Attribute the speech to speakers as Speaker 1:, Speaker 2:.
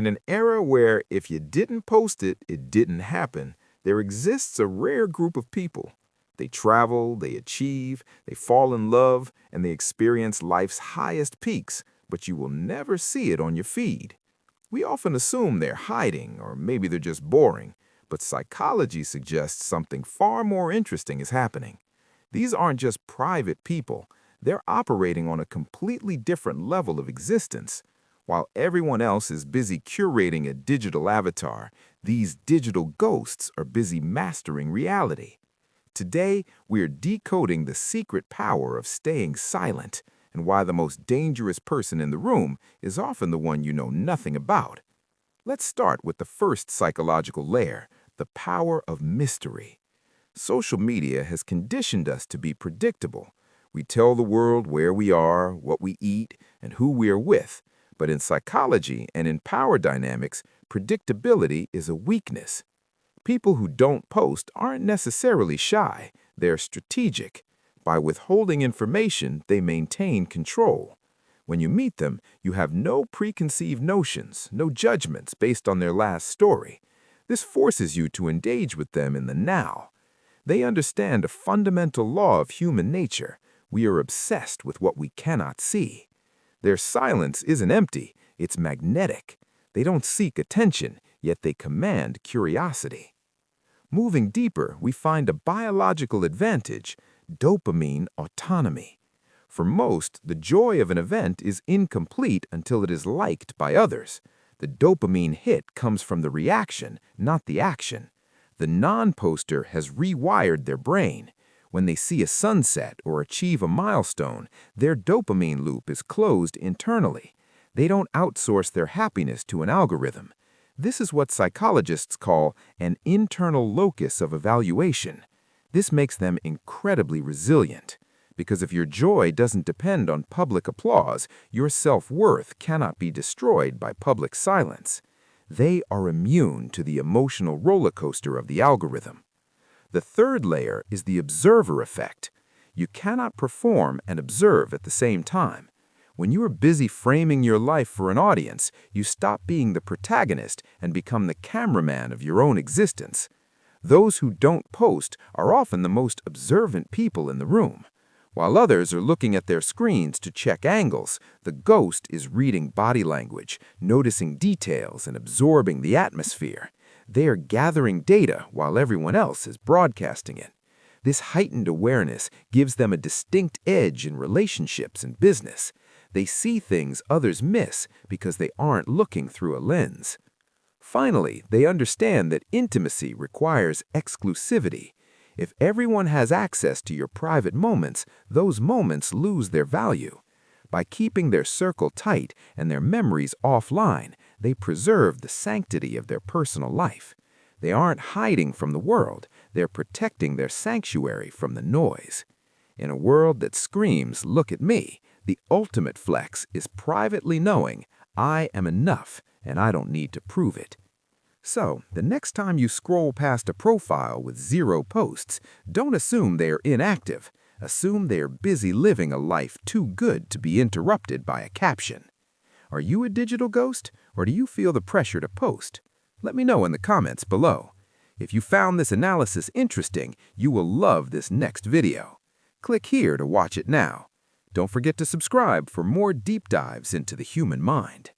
Speaker 1: In an era where if you didn't post it, it didn't happen, there exists a rare group of people. They travel, they achieve, they fall in love, and they experience life's highest peaks, but you will never see it on your feed. We often assume they're hiding, or maybe they're just boring, but psychology suggests something far more interesting is happening. These aren't just private people, they're operating on a completely different level of existence. While everyone else is busy curating a digital avatar, these digital ghosts are busy mastering reality. Today, we are decoding the secret power of staying silent and why the most dangerous person in the room is often the one you know nothing about. Let's start with the first psychological layer, the power of mystery. Social media has conditioned us to be predictable. We tell the world where we are, what we eat, and who we are with. But in psychology and in power dynamics, predictability is a weakness. People who don't post aren't necessarily shy, they're strategic. By withholding information, they maintain control. When you meet them, you have no preconceived notions, no judgments based on their last story. This forces you to engage with them in the now. They understand a fundamental law of human nature. We are obsessed with what we cannot see. Their silence isn't empty, it's magnetic. They don't seek attention, yet they command curiosity. Moving deeper, we find a biological advantage, dopamine autonomy. For most, the joy of an event is incomplete until it is liked by others. The dopamine hit comes from the reaction, not the action. The non-poster has rewired their brain. When they see a sunset or achieve a milestone, their dopamine loop is closed internally. They don't outsource their happiness to an algorithm. This is what psychologists call an internal locus of evaluation. This makes them incredibly resilient. Because if your joy doesn't depend on public applause, your self-worth cannot be destroyed by public silence. They are immune to the emotional roller coaster of the algorithm. The third layer is the observer effect. You cannot perform and observe at the same time. When you are busy framing your life for an audience, you stop being the protagonist and become the cameraman of your own existence. Those who don't post are often the most observant people in the room. While others are looking at their screens to check angles, the ghost is reading body language, noticing details, and absorbing the atmosphere. They are gathering data while everyone else is broadcasting it. This heightened awareness gives them a distinct edge in relationships and business. They see things others miss because they aren't looking through a lens. Finally, they understand that intimacy requires exclusivity. If everyone has access to your private moments, those moments lose their value. By keeping their circle tight and their memories offline, they preserve the sanctity of their personal life. They aren't hiding from the world, they're protecting their sanctuary from the noise. In a world that screams, "Look at me," the ultimate flex is privately knowing, I am enough and I don't need to prove it. So, the next time you scroll past a profile with 0 posts, don't assume they are inactive. Assume they are busy living a life too good to be interrupted by a caption. Are you a digital ghost, or do you feel the pressure to post? Let me know in the comments below. If you found this analysis interesting, you will love this next video. Click here to watch it now. Don't forget to subscribe for more deep dives into the human mind.